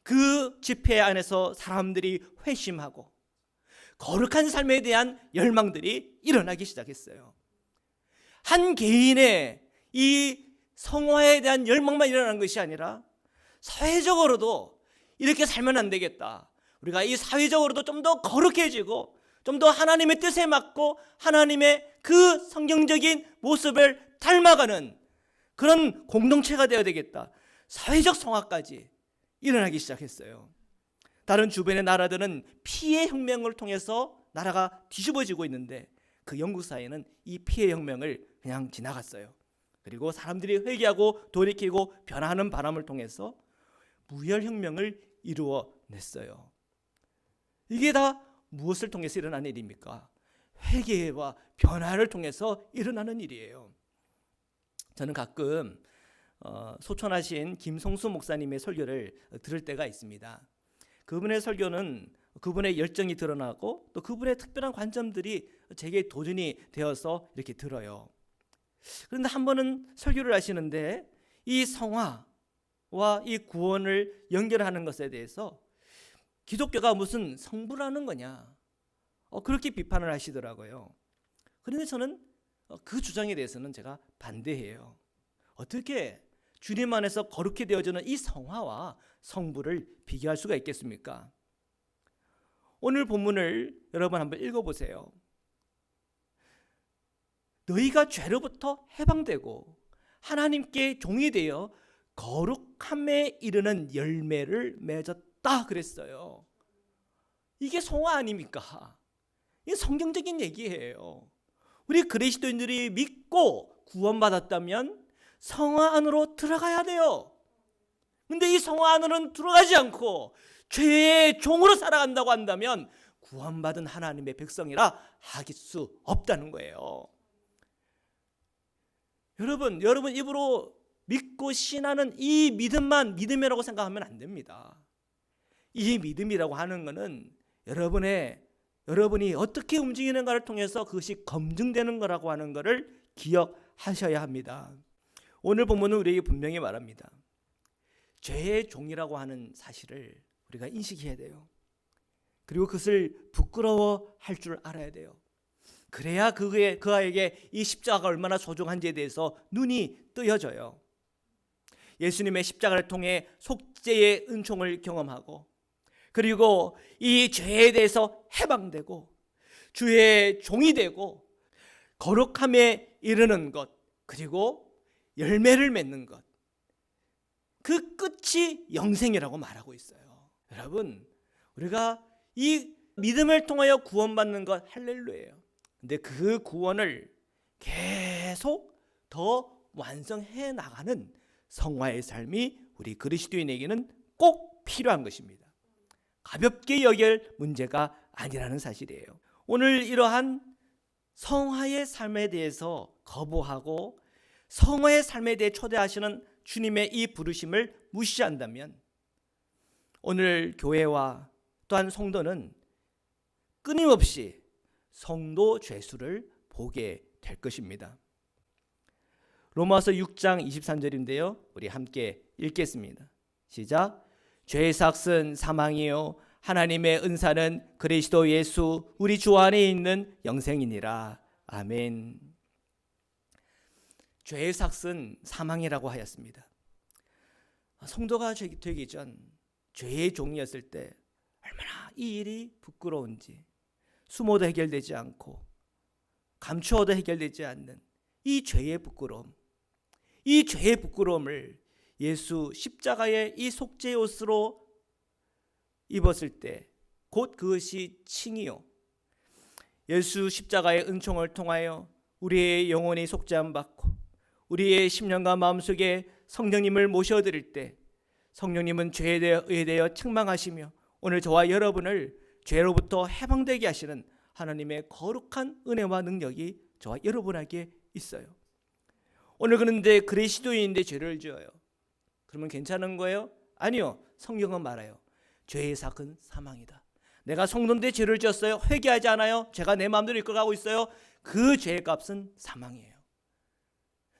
그 집회 안에서 사람들이 회심하고 거룩한 삶에 대한 열망들이 일어나기 시작했어요. 한 개인의 이 성화에 대한 열망만 일어나는 것이 아니라 사회적으로도 이렇게 살면 안 되겠다. 우리가 이 사회적으로도 좀 더 거룩해지고 좀 더 하나님의 뜻에 맞고 하나님의 그 성경적인 모습을 닮아가는 그런 공동체가 되어야 되겠다. 사회적 성화까지 일어나기 시작했어요. 다른 주변의 나라들은 피해 혁명을 통해서 나라가 뒤집어지고 있는데 그 영국 사회는 이 피해 혁명을 그냥 지나갔어요. 그리고 사람들이 회개하고 돌이키고 변화하는 바람을 통해서 무혈혁명을 이루어냈어요. 이게 다 무엇을 통해서 일어난 일입니까? 회개와 변화를 통해서 일어나는 일이에요. 저는 가끔 소천하신 김성수 목사님의 설교를 들을 때가 있습니다. 그분의 설교는 그분의 열정이 드러나고 또 그분의 특별한 관점들이 제게 도전이 되어서 이렇게 들어요. 그런데 한 번은 설교를 하시는데 이 성화와 이 구원을 연결하는 것에 대해서 기독교가 무슨 성부라는 거냐 그렇게 비판을 하시더라고요. 그런데 저는 그 주장에 대해서는 제가 반대해요. 어떻게 주님 안에서 거룩히 되어지는 이 성화와 성부를 비교할 수가 있겠습니까? 오늘 본문을 여러분 한번 읽어보세요. 너희가 죄로부터 해방되고 하나님께 종이 되어 거룩함에 이르는 열매를 맺었다 그랬어요. 이게 성화 아닙니까? 이게 성경적인 얘기예요. 우리 그리스도인들이 믿고 구원받았다면 성화 안으로 들어가야 돼요. 근데 이 성화 안으로는 들어가지 않고 죄의 종으로 살아간다고 한다면 구원받은 하나님의 백성이라 하길 수 없다는 거예요. 여러분 입으로 믿고 신하는 이 믿음만 믿음이라고 생각하면 안 됩니다. 이 믿음이라고 하는 것은 여러분이 어떻게 움직이는가를 통해서 그것이 검증되는 거라고 하는 것을 기억하셔야 합니다. 오늘 본문은 우리에게 분명히 말합니다. 죄의 종이라고 하는 사실을 우리가 인식해야 돼요. 그리고 그것을 부끄러워할 줄 알아야 돼요. 그래야 그아에게 이 십자가가 얼마나 소중한지에 대해서 눈이 뜨여져요. 예수님의 십자가를 통해 속죄의 은총을 경험하고 그리고 이 죄에 대해서 해방되고 주의 종이 되고 거룩함에 이르는 것 그리고 열매를 맺는 것 그 끝이 영생이라고 말하고 있어요. 여러분 우리가 이 믿음을 통하여 구원받는 것 할렐루야예요. 근데 그 구원을 계속 더 완성해 나가는 성화의 삶이 우리 그리스도인에게는 꼭 필요한 것입니다. 가볍게 여길 문제가 아니라는 사실이에요. 오늘 이러한 성화의 삶에 대해서 거부하고 성화의 삶에 대해 초대하시는 주님의 이 부르심을 무시한다면 오늘 교회와 또한 성도는 끊임없이 성도 죄수를 보게 될 것입니다. 로마서 6장 23절인데요. 우리 함께 읽겠습니다. 시작. 죄의 삭은 사망이요 하나님의 은사는 그리스도 예수 우리 주 안에 있는 영생이니라. 아멘. 죄의 삭은 사망이라고 하였습니다. 성도가 되기 전 죄의 종이었을 때 얼마나 이 일이 부끄러운지, 숨어도 해결되지 않고 감추어도 해결되지 않는 이 죄의 부끄러움, 이 죄의 부끄러움을 예수 십자가의 이 속죄 옷으로 입었을 때 곧 그것이 칭이요, 예수 십자가의 은총을 통하여 우리의 영혼이 속죄함 받고 우리의 심령과 마음속에 성령님을 모셔드릴 때 성령님은 죄에 대해 의대하여 책망하시며 오늘 저와 여러분을 죄로부터 해방되게 하시는 하나님의 거룩한 은혜와 능력이 저와 여러분에게 있어요. 오늘 그런데 그리스도인인데 죄를 지어요. 그러면 괜찮은 거예요? 아니요. 성경은 말해요. 죄의 삭은 사망이다. 내가 성도인데 죄를 지었어요. 회개하지 않아요. 죄가 내 마음대로 이끌어가고 있어요. 그 죄의 값은 사망이에요.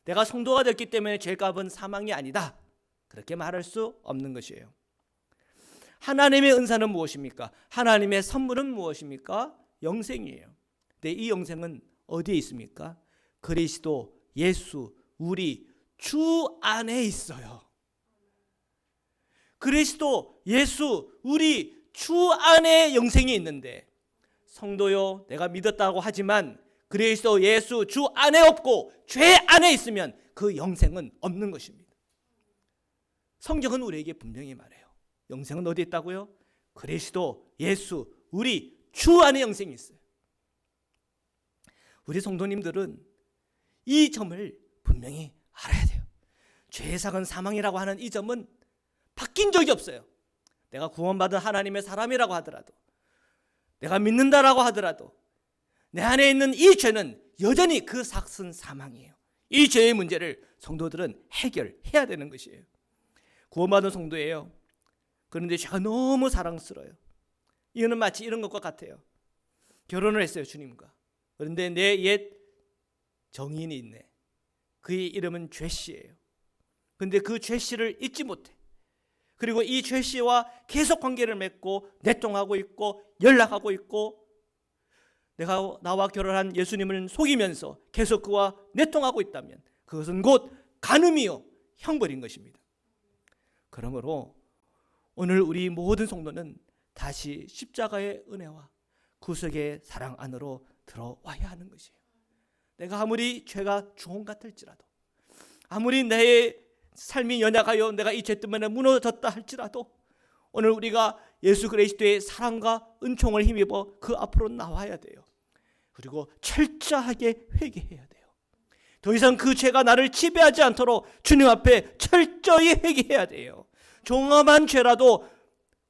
내가 성도가 됐기 때문에 죄의 값은 사망이 아니다. 그렇게 말할 수 없는 것이에요. 하나님의 은사는 무엇입니까? 하나님의 선물은 무엇입니까? 영생이에요. 근데 이 영생은 어디에 있습니까? 그리스도 예수 우리 주 안에 있어요. 그리스도 예수 우리 주 안에 영생이 있는데, 성도요 내가 믿었다고 하지만 그리스도 예수 주 안에 없고 죄 안에 있으면 그 영생은 없는 것입니다. 성경은 우리에게 분명히 말해요. 영생은 어디 있다고요? 그리스도 예수 우리 주 안에 영생이 있어요. 우리 성도님들은 이 점을 분명히 알아야 돼요. 죄의 삭은 사망이라고 하는 이 점은 바뀐 적이 없어요. 내가 구원받은 하나님의 사람이라고 하더라도, 내가 믿는다라고 하더라도 내 안에 있는 이 죄는 여전히 그 삭은 사망이에요. 이 죄의 문제를 성도들은 해결해야 되는 것이에요. 구원받은 성도예요. 그런데 죄가 너무 사랑스러워요. 이거는 마치 이런 것과 같아요. 결혼을 했어요, 주님과. 그런데 내 옛 정인이 있네. 그의 이름은 죄씨예요. 그런데 그 죄씨를 잊지 못해. 그리고 이 죄씨와 계속 관계를 맺고 내통하고 있고 연락하고 있고, 내가 나와 결혼한 예수님을 속이면서 계속 그와 내통하고 있다면 그것은 곧 간음이요 형벌인 것입니다. 그러므로 오늘 우리 모든 성도는 다시 십자가의 은혜와 구속의 사랑 안으로 들어와야 하는 것이에요. 내가 아무리 죄가 주홍 같을지라도, 아무리 내 삶이 연약하여 내가 이 죄 때문에 무너졌다 할지라도 오늘 우리가 예수 그리스도의 사랑과 은총을 힘입어 그 앞으로 나와야 돼요. 그리고 철저하게 회개해야 돼요. 더 이상 그 죄가 나를 지배하지 않도록 주님 앞에 철저히 회개해야 돼요. 종합한 죄라도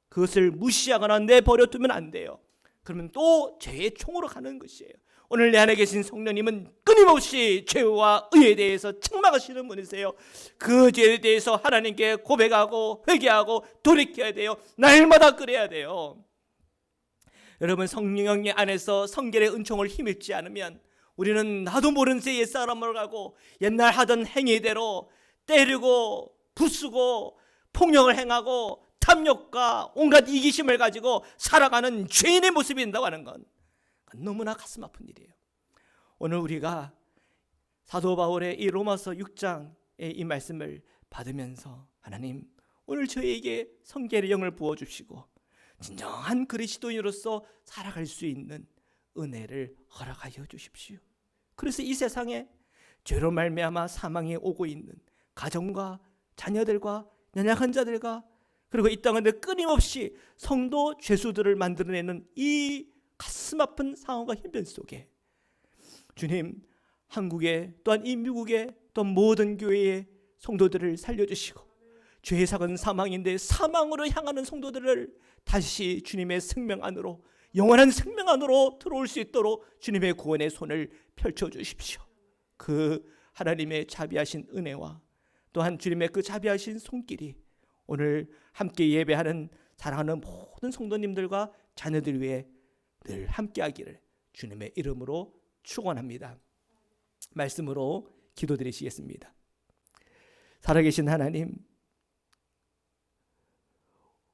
그것을 무시하거나 내버려 두면 안 돼요. 그러면 또 죄의 총으로 가는 것이에요. 오늘 내 안에 계신 성령님은 끊임없이 죄와 의에 대해서 책망하시는 분이세요. 그 죄에 대해서 하나님께 고백하고 회개하고 돌이켜야 돼요. 날마다 그래야 돼요. 여러분, 성령님 안에서 성결의 은총을 힘입지 않으면 우리는 나도 모르는 새 옛사람을 가고 옛날 하던 행위대로 때리고 부수고 폭력을 행하고 탐욕과 온갖 이기심을 가지고 살아가는 죄인의 모습이 된다고 하는 건 너무나 가슴 아픈 일이에요. 오늘 우리가 사도 바울의 이 로마서 6장의 이 말씀을 받으면서 하나님, 오늘 저에게 성결의 영을 부어주시고 진정한 그리스도인으로서 살아갈 수 있는 은혜를 허락하여 주십시오. 그래서 이 세상에 죄로 말미암아 사망이 오고 있는 가정과 자녀들과 연약한 자들과 그리고 이 땅에 끊임없이 성도 죄수들을 만들어내는 이 가슴 아픈 상황과 힘변 속에 주님, 한국에 또한 이 미국에 또 모든 교회의 성도들을 살려주시고 죄의 삭은 사망인데 사망으로 향하는 성도들을 다시 주님의 생명 안으로, 영원한 생명 안으로 들어올 수 있도록 주님의 구원의 손을 펼쳐주십시오. 그 하나님의 자비하신 은혜와 또한 주님의 그 자비하신 손길이 오늘 함께 예배하는 사랑하는 모든 성도님들과 자녀들 위해 늘 함께하기를 주님의 이름으로 축원합니다. 말씀으로 기도드리시겠습니다. 살아계신 하나님,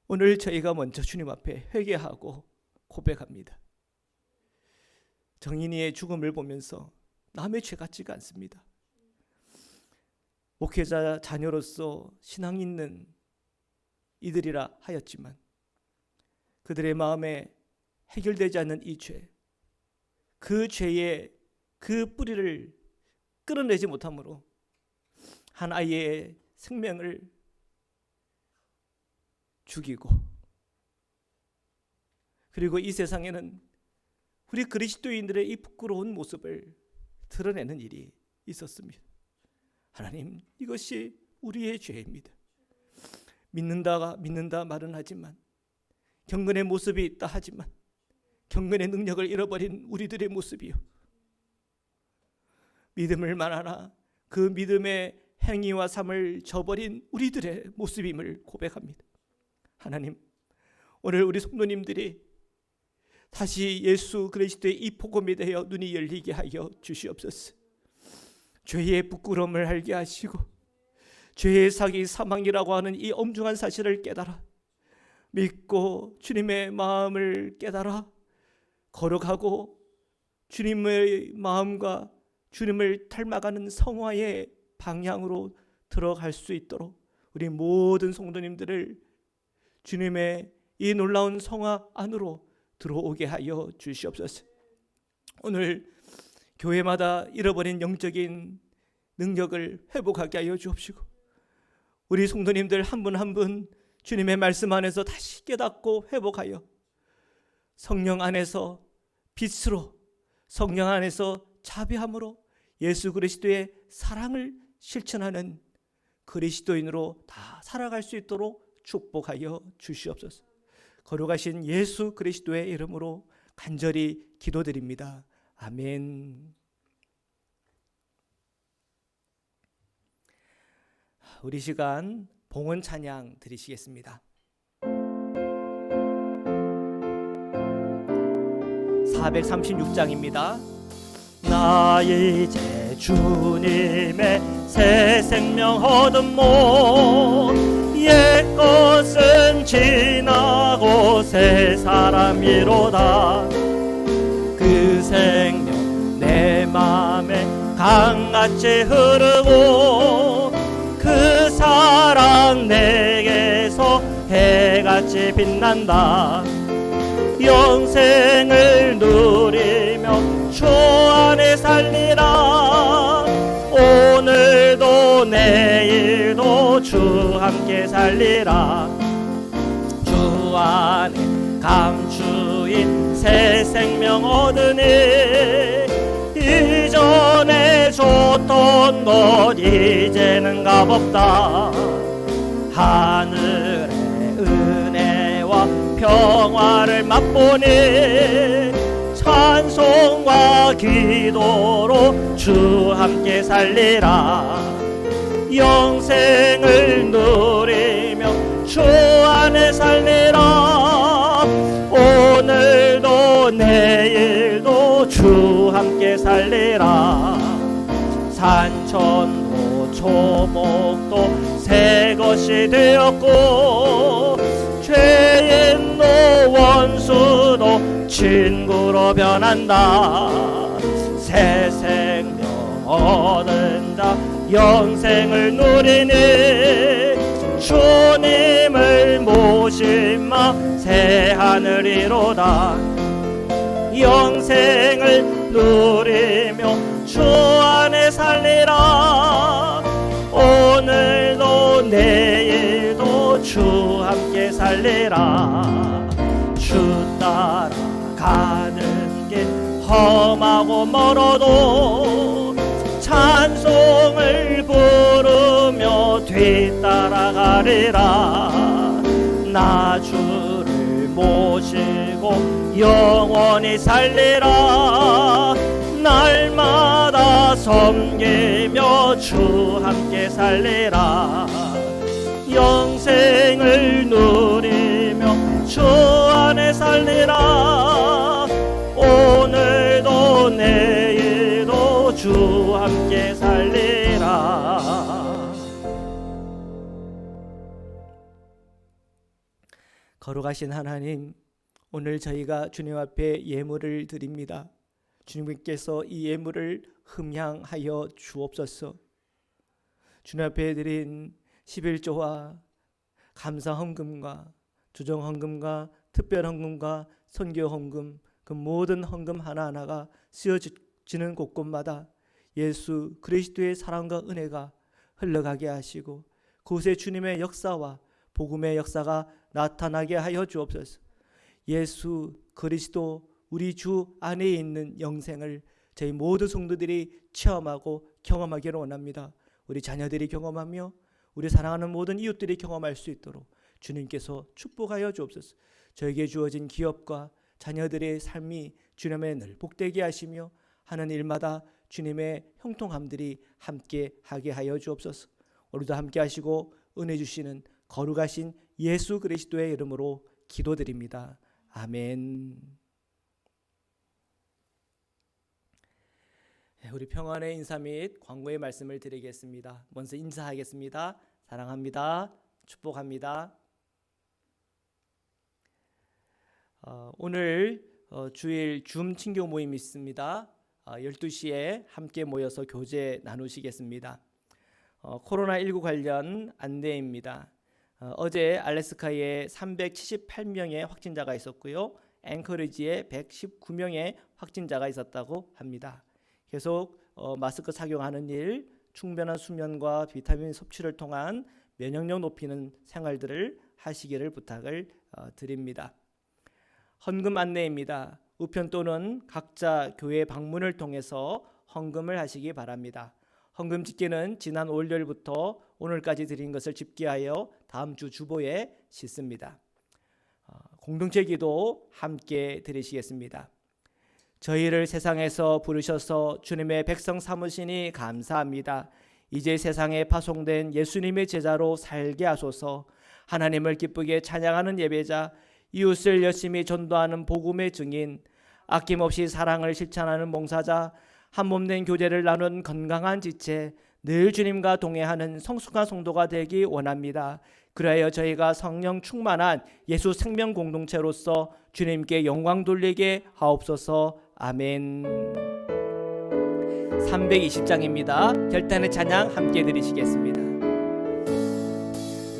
오늘 저희가 먼저 주님 앞에 회개하고 고백합니다. 정인이의 죽음을 보면서 남의 죄 같지가 않습니다. 목회자 자녀로서 신앙 있는 이들이라 하였지만 그들의 마음에 해결되지 않는 이 죄, 그 죄의 그 뿌리를 끌어내지 못함으로 한 아이의 생명을 죽이고, 그리고 이 세상에는 우리 그리스도인들의 이 부끄러운 모습을 드러내는 일이 있었습니다. 하나님, 이것이 우리의 죄입니다. 믿는다 말은 하지만, 경건의 모습이 있다 하지만 경건의 능력을 잃어버린 우리들의 모습이요, 믿음을 말하나 그 믿음의 행위와 삶을 저버린 우리들의 모습임을 고백합니다. 하나님, 오늘 우리 성도님들이 다시 예수 그리스도의 이 복음에 대하여 눈이 열리게 하여 주시옵소서. 죄의 부끄러움을 알게 하시고 죄의 사기 사망이라고 하는 이 엄중한 사실을 깨달아 믿고 주님의 마음을 깨달아 걸어가고 주님의 마음과 주님을 닮아가는 성화의 방향으로 들어갈 수 있도록 우리 모든 성도님들을 주님의 이 놀라운 성화 안으로 들어오게 하여 주시옵소서. 오늘 교회마다 잃어버린 영적인 능력을 회복하게 하여 주옵시고, 우리 성도님들 한 분 한 분 주님의 말씀 안에서 다시 깨닫고 회복하여 성령 안에서 빛으로, 성령 안에서 자비함으로 예수 그리스도의 사랑을 실천하는 그리스도인으로 다 살아갈 수 있도록 축복하여 주시옵소서. 거룩하신 예수 그리스도의 이름으로 간절히 기도드립니다. 아멘. 우리 시간 봉헌 찬양 드리시겠습니다. 436장입니다. 나 이제 주님의 새 생명 얻음모, 옛것은 지나고 새 사람이로다. 그 생명 내 맘에 강같이 흐르고 그 사랑 내게서 해같이 빛난다. 영생을 누리며 주 안에 살리라. 오늘도 내일도 주 함께 살리라. 주 안에 감추인 새 생명 얻으니 이전에 줬던 것 이제는 값없다. 하늘의 은혜와 평화를 맛보니 찬송과 기도로 주 함께 살리라. 영생을 누리며 주 안에 살리라. 오늘도 내일도 주 함께 살리라. 산천도 초목도 새 것이 되었고 죄인도 원수도 친구로 변한다. 새 생명 얻은 자 영생을 누리니 주님을 모심마 새 하늘이로다. 영생을 누리며 주 안에 살리라. 오늘도 내일도 주 함께 살리라. 주 따라 가는 길 험하고 멀어도 찬송을 부르며 뒤따라가리라. 나 주를 모시고 영원히 살리라. 날마다 섬기며 주 함께 살리라. 영생을 누리며 주 안에 살리라. 오늘도 내일도 주 함께 살리라. 거룩하신 하나님, 오늘 저희가 주님 앞에 예물을 드립니다. 주님께서 이 예물을 흠향하여 주옵소서. 주님 앞에 드린 11조와 감사 헌금과 주정 헌금과 특별 헌금과 선교 헌금, 그 모든 헌금 하나하나가 쓰여지는 곳곳마다 예수 그리스도의 사랑과 은혜가 흘러가게 하시고 그곳에 주님의 역사와 복음의 역사가 나타나게 하여 주옵소서. 예수 그리스도 우리 주 안에 있는 영생을 저희 모든 성도들이 체험하고 경험하기를 원합니다. 우리 자녀들이 경험하며 우리 사랑하는 모든 이웃들이 경험할 수 있도록 주님께서 축복하여 주옵소서. 저에게 주어진 기업과 자녀들의 삶이 주님의 늘 복되게 하시며 하는 일마다 주님의 형통함들이 함께 하게 하여 주옵소서. 오늘도 함께 하시고 은혜 주시는 거룩하신 예수 그리스도의 이름으로 기도드립니다. 아멘. 우리 평안의 인사 및 광고의 말씀을 드리겠습니다. 먼저 인사하겠습니다. 사랑합니다. 축복합니다. 오늘 주일 줌 친교 모임이 있습니다. 12시에 함께 모여서 교제 나누시겠습니다. 코로나19 관련 안내입니다. 어제 알래스카에 378명의 확진자가 있었고요. 앵커리지에 119명의 확진자가 있었다고 합니다. 계속 마스크 착용하는 일, 충분한 수면과 비타민 섭취를 통한 면역력 높이는 생활들을 하시기를 부탁을 드립니다. 헌금 안내입니다. 우편 또는 각자 교회 방문을 통해서 헌금을 하시기 바랍니다. 헌금 집계는 지난 월요일부터 오늘까지 드린 것을 집계하여 다음 주 주보에 싣습니다. 공동체 기도 함께 드리시겠습니다. 저희를 세상에서 부르셔서 주님의 백성 삼으시니 감사합니다. 이제 세상에 파송된 예수님의 제자로 살게 하소서. 하나님을 기쁘게 찬양하는 예배자, 이웃을 열심히 전도하는 복음의 증인, 아낌없이 사랑을 실천하는 봉사자, 한몸된 교제를 나눈 건강한 지체, 늘 주님과 동행하는 성숙한 성도가 되기 원합니다. 그리하여 저희가 성령 충만한 예수 생명 공동체로서 주님께 영광 돌리게 하옵소서. 아멘. 320장입니다. 결단의 찬양 함께 드리시겠습니다.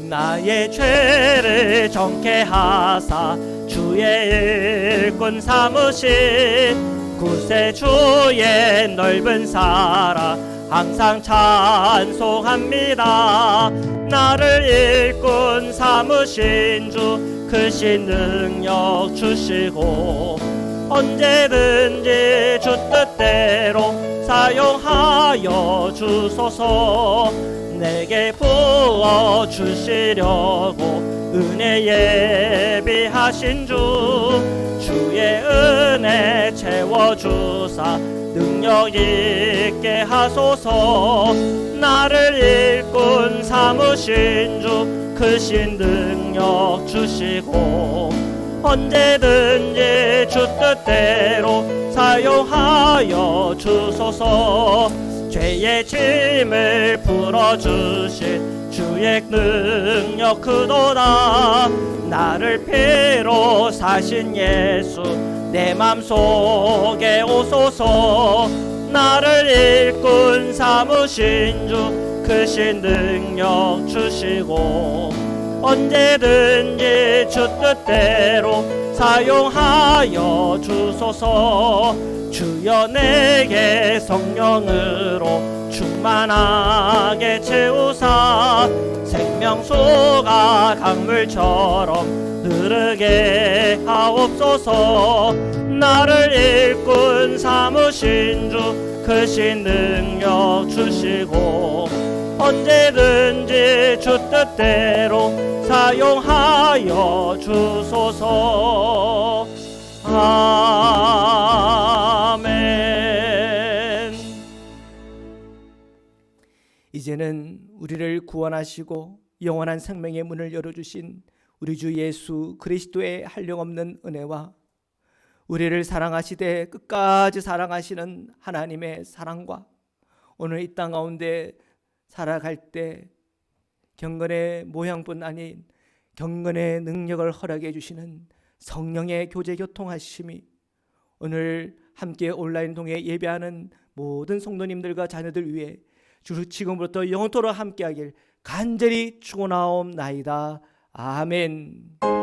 나의 죄를 정케 하사 주의 일꾼 삼으신 구세주의 넓은 사랑 항상 찬송합니다. 나를 일꾼 삼으신 주 크신 능력 주시고 언제든지 주 뜻대로 사용하여 주소서. 내게 부어주시려고 은혜 예비하신 주 주의 은혜 채워주사 능력 있게 하소서. 나를 일꾼 삼으신 주 크신 능력 주시고 언제든지 주 뜻대로 사용하여 주소서. 죄의 짐을 풀어주신 주의 능력 크도다. 나를 피로 사신 예수 내 맘속에 오소서. 나를 일꾼 삼으신 주 크신 능력 주시고 언제든지 주 뜻대로 사용하여 주소서. 주여 내게 성령으로 충만하게 채우사 생명수가 강물처럼 흐르게 하옵소서. 나를 일꾼 삼으신 주 크신 능력 주시고 언제든지 주 뜻대로 사용하여 주소서. 아멘. 이제는 우리를 구원하시고 영원한 생명의 문을 열어주신 우리 주 예수 그리스도의 한량없는 은혜와 우리를 사랑하시되 끝까지 사랑하시는 하나님의 사랑과 오늘 이 땅 가운데 살아갈 때 경건의 모양뿐 아닌 경건의 능력을 허락해 주시는 성령의 교제 교통하심이 오늘 함께 온라인 통해 예배하는 모든 성도님들과 자녀들 위해 주 지금부터 영원토록 함께하길 간절히 축원하옵나이다. 아멘.